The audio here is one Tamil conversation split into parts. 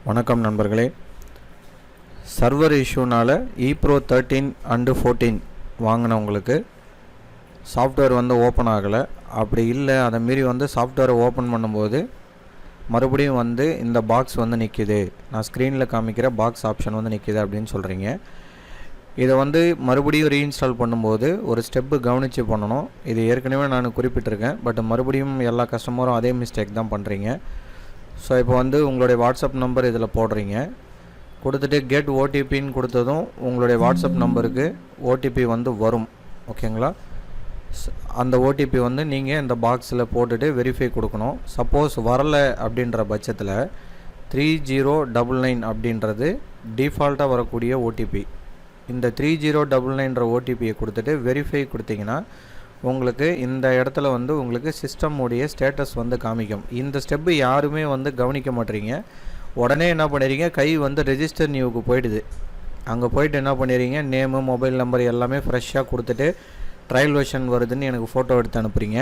வணக்கம் நண்பர்களே. சர்வர் இஷ்யூனால் ePro 13 அண்டு 14 வாங்கினவங்களுக்கு சாஃப்ட்வேர் ஓப்பன் ஆகலை. அப்படி இல்லை, அதை மீறி சாஃப்ட்வேரை ஓப்பன் பண்ணும்போது மறுபடியும் இந்த பாக்ஸ் நிற்கிது, நான் ஸ்க்ரீனில் காமிக்கிற பாக்ஸ் ஆப்ஷன் நிற்கிது அப்படின்னு சொல்கிறீங்க. இதை மறுபடியும் ரீஇன்ஸ்டால் பண்ணும்போது ஒரு ஸ்டெப்பு கவனித்து பண்ணணும். இது ஏற்கனவே நான் குறிப்பிட்டிருக்கேன், பட் மறுபடியும் எல்லா கஸ்டமரும் அதே மிஸ்டேக் தான் பண்ணுறீங்க. ஸோ இப்போ உங்களுடைய வாட்ஸ்அப் நம்பர் இதில் போடுறீங்க, கொடுத்துட்டு கெட் ஓடிபின்னு கொடுத்ததும் உங்களுடைய வாட்ஸ்அப் நம்பருக்கு ஓடிபி வரும். ஓகேங்களா? அந்த ஓடிபி நீங்கள் இந்த பாக்ஸில் போட்டுட்டு வெரிஃபை கொடுக்கணும். சப்போஸ் வரலை அப்படின்ற பட்சத்தில் 3099 அப்படின்றது டிஃபால்ட்டாக வரக்கூடிய ஓடிபி. இந்த 3099ன்ற ஓடிபியை கொடுத்துட்டு வெரிஃபை கொடுத்தீங்கன்னா உங்களுக்கு இந்த இடத்துல உங்களுக்கு சிஸ்டம் உடைய ஸ்டேட்டஸ் காமிக்கும். இந்த ஸ்டெப்பு யாருமே கவனிக்க மாட்டீங்க. உடனே என்ன பண்ணுறீங்க, கை ரெஜிஸ்டர் நியூவுக்கு போயிடுது. அங்கே போயிட்டு என்ன பண்ணுறீங்க, நேமு மொபைல் நம்பர் எல்லாமே ஃப்ரெஷ்ஷாக கொடுத்துட்டு ட்ரையல் வெர்ஷன் வருதுன்னு எனக்கு ஃபோட்டோ எடுத்து அனுப்புகிறீங்க.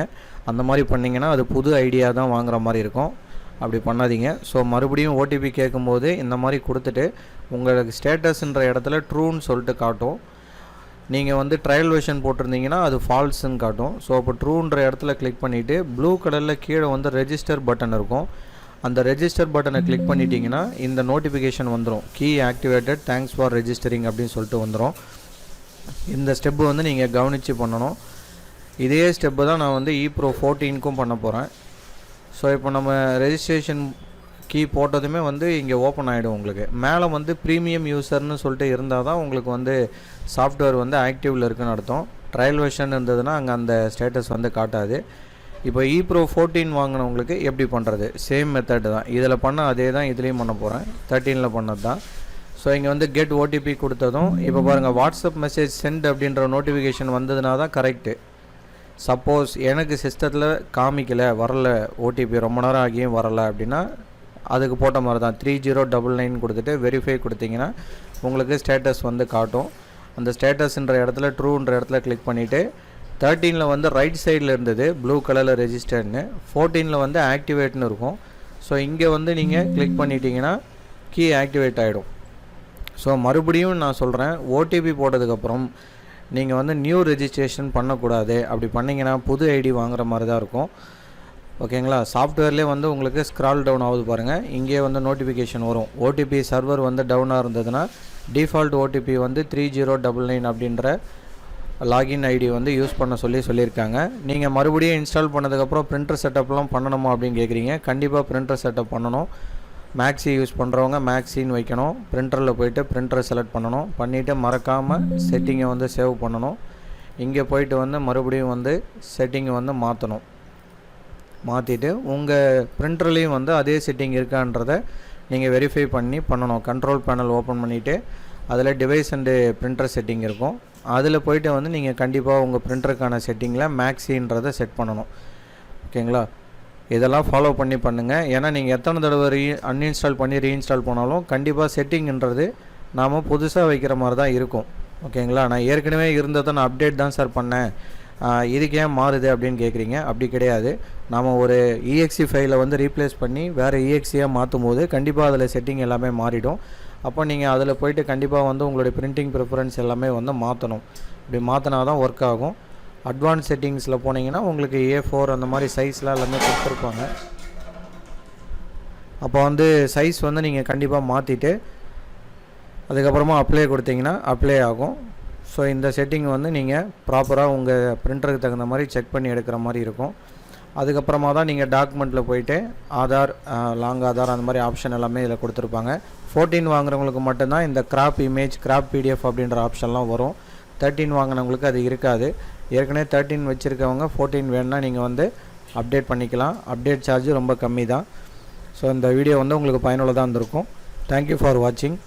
அந்த மாதிரி பண்ணிங்கன்னா அது புது ஐடியா தான் வாங்குகிற மாதிரி இருக்கும். அப்படி பண்ணாதீங்க. ஸோ மறுபடியும் ஓடிபி கேட்கும்போது இந்த மாதிரி கொடுத்துட்டு உங்களுக்கு ஸ்டேட்டஸ்ன்ற இடத்துல ட்ரூன்னு சொல்லிட்டு காட்டும். நீங்கள் ட்ரையல் வெர்ஷன் போட்டிருந்தீங்கன்னா அது ஃபால்ஸுன்னு காட்டும். ஸோ அப்போ ட்ரூன்ற இடத்துல கிளிக் பண்ணிவிட்டு ப்ளூ கலரில் கீழே ரெஜிஸ்டர் பட்டன் இருக்கும். அந்த ரெஜிஸ்டர் பட்டனை கிளிக் பண்ணிட்டீங்கன்னா இந்த நோட்டிஃபிகேஷன் வந்துடும், key activated, thanks for registering அப்படின்னு சொல்லிட்டு வந்துடும். இந்த ஸ்டெப்பு நீங்கள் கவனித்து பண்ணணும். இதே ஸ்டெப்பு தான் நான் ePro 14க்கும் பண்ண போகிறேன். ஸோ இப்போ நம்ம ரெஜிஸ்ட்ரேஷன் கீ போட்டதுமே இங்கே ஓப்பன் ஆகிடும். உங்களுக்கு மேலே ப்ரீமியம் யூசர்னு சொல்லிட்டு இருந்தால் தான் உங்களுக்கு சாஃப்ட்வேர் ஆக்டிவில் இருக்குன்னு அர்த்தம். ட்ரையல் வெர்ஷன் இருந்ததுன்னா அங்கே அந்த ஸ்டேட்டஸ் காட்டாது. இப்போ ePro 14 வாங்கினவங்களுக்கு எப்படி பண்ணுறது, சேம் மெத்தட் தான். இதில் பண்ண அதே தான் இதுலேயும் பண்ண போகிறேன். 13ல் பண்ணது தான். ஸோ இங்கே கெட் ஓடிபி கொடுத்ததும் இப்போ பாருங்கள், வாட்ஸ்அப் மெசேஜ் சென்ட் அப்படின்ற நோட்டிஃபிகேஷன் வந்ததுனா தான் கரெக்டு. சப்போஸ் எனக்கு சிஸ்டத்தில் காமிக்கலை, வரல, ஓடிபி ரொம்ப நேரம் ஆகியும் வரலை அப்படின்னா அதுக்கு போட்ட மாதிரி தான் 3099 கொடுத்துட்டு வெரிஃபை கொடுத்தீங்கன்னா உங்களுக்கு ஸ்டேட்டஸ் காட்டும். அந்த ஸ்டேட்டஸ்ன்ற இடத்துல ட்ரூன்ற இடத்துல கிளிக் பண்ணிவிட்டு 13ல் ரைட் சைடில் இருந்தது ப்ளூ கலரில் ரெஜிஸ்டர்னு, 14ல் ஆக்டிவேட்னு இருக்கும். ஸோ இங்கே நீங்கள் கிளிக் பண்ணிட்டீங்கன்னா கீ ஆக்டிவேட் ஆகிடும். ஸோ மறுபடியும் நான் சொல்கிறேன், ஓடிபி போட்டதுக்கப்புறம் நீங்கள் நியூ ரெஜிஸ்ட்ரேஷன் பண்ணக்கூடாது. அப்படி பண்ணிங்கன்னா புது ஐடி வாங்குகிற மாதிரி தான் இருக்கும். ஓகேங்களா? சாஃப்ட்வேர்லேயே உங்களுக்கு ஸ்க்ரால் டவுன் ஆகுது பாருங்கள், இங்கே நோட்டிஃபிகேஷன் வரும். ஓடிபி சர்வர் டவுனாக இருந்ததுன்னா டிஃபால்ட் ஓடிபி 3099 அப்படின்ற லாகின் ஐடி யூஸ் பண்ண சொல்லியிருக்காங்க. நீங்கள் மறுபடியும் இன்ஸ்டால் பண்ணதுக்கப்புறம் பிரிண்டர் செட்டப்லாம் பண்ணணுமா அப்படின்னு கேட்குறீங்க. கண்டிப்பாக பிரிண்டர் செட்டப் பண்ணணும். மேக்ஸி யூஸ் பண்ணுறவங்க மேக்ஸின்னு வைக்கணும். பிரிண்டரில் போய்ட்டு பிரிண்டரை செலக்ட் பண்ணணும். பண்ணிவிட்டு மறக்காமல் செட்டிங்கை சேவ் பண்ணணும். இங்கே போய்ட்டு மறுபடியும் செட்டிங்கை மாற்றணும். மாற்றிட்டு உங்கள் பிரிண்டர்லேயும் அதே செட்டிங் இருக்கான்றதை நீங்கள் வெரிஃபை பண்ணணும். கண்ட்ரோல் பேனல் ஓப்பன் பண்ணிவிட்டு அதில் டிவைஸ் அண்டு பிரிண்டர் செட்டிங் இருக்கும். அதில் போய்ட்டு நீங்கள் கண்டிப்பாக உங்கள் பிரிண்டருக்கான செட்டிங்கில் மேக்ஸின்றதை செட் பண்ணணும். ஓகேங்களா? இதெல்லாம் ஃபாலோ பண்ணுங்கள். ஏன்னா நீங்கள் எத்தனை தடவை அன்இன்ஸ்டால் பண்ணி ரீஇன்ஸ்டால் பண்ணாலும் கண்டிப்பாக செட்டிங்ன்றது நாம் புதுசாக வைக்கிற மாதிரி தான் இருக்கும். ஓகேங்களா? நான் ஏற்கனவே இருந்ததை நான் அப்டேட் தான் சார் பண்ணேன், இதுக்கு ஏன் மாறுது அப்படின்னு கேட்குறீங்க. அப்படி கிடையாது. நாம் ஒரு EXE ஃபைலை ரீப்ளேஸ் பண்ணி வேறு EXEயாக மாற்றும் போது கண்டிப்பாக அதில் செட்டிங் எல்லாமே மாறிடும். அப்போ நீங்கள் அதில் போய்ட்டு கண்டிப்பாக உங்களுடைய பிரிண்டிங் ப்ரிஃபரன்ஸ் எல்லாமே மாற்றணும். இப்படி மாற்றினா தான் ஒர்க் ஆகும். அட்வான்ஸ் செட்டிங்ஸில் போனீங்கன்னா உங்களுக்கு A4 அந்த மாதிரி சைஸ்லாம் எல்லாமே கொடுத்துருப்பாங்க. அப்போ சைஸ் நீங்கள் கண்டிப்பாக மாற்றிட்டு அதுக்கப்புறமா அப்ளை கொடுத்தீங்கன்னா அப்ளை ஆகும். ஸோ இந்த செட்டிங் நீங்கள் ப்ராப்பராக உங்கள் பிரிண்டருக்கு தகுந்த மாதிரி செக் பண்ணி எடுக்கிற மாதிரி இருக்கும். அதுக்கப்புறமா தான் நீங்கள் டாக்குமெண்ட்டில் போய்ட்டு ஆதார், லாங் ஆதார் அந்த மாதிரி ஆப்ஷன் எல்லாமே இதில் கொடுத்துருப்பாங்க. 14 வாங்குறவங்களுக்கு மட்டும்தான் இந்த கிராப் இமேஜ், கிராப் PDF அப்படின்ற ஆப்ஷன்லாம் வரும். 13 வாங்கினவங்களுக்கு அது இருக்காது. ஏற்கனவே 13 வச்சுருக்கவங்க 14 வேணுன்னா நீங்கள் அப்டேட் பண்ணிக்கலாம். அப்டேட் சார்ஜ் ரொம்ப கம்மி தான். ஸோ இந்த வீடியோ உங்களுக்கு பயனுள்ளதாக இருந்திருக்கும். தேங்க்யூ ஃபார் வாட்சிங்.